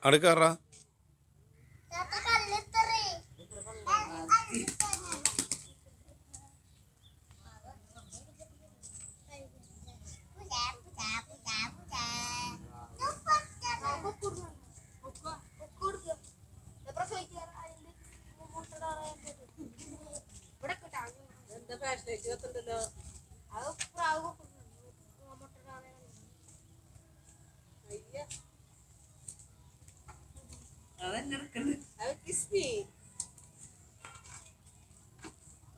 അടുക്കാറാ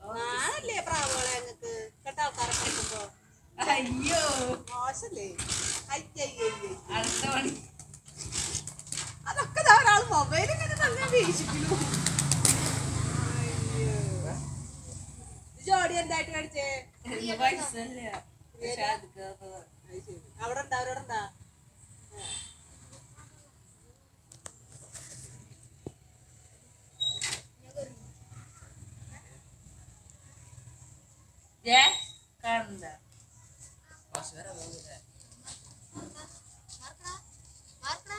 നാളല്ലേ പ്രാവോളെ ഞങ്ങക്ക് കേട്ടോ ആൾക്കാരൊക്കെ കിട്ടുമ്പോ അയ്യോ മോശല്ലേ അടുത്ത പണി അതൊക്കെ ഒരാൾ മൊബൈൽ ഇങ്ങനെ തന്നെ വീക്ഷിക്കുന്നു. ജോഡി എന്തായിട്ട് കഴിച്ചേ അവിടെ ഉണ്ടാ അവരോടെ ഉണ്ടാ Marca.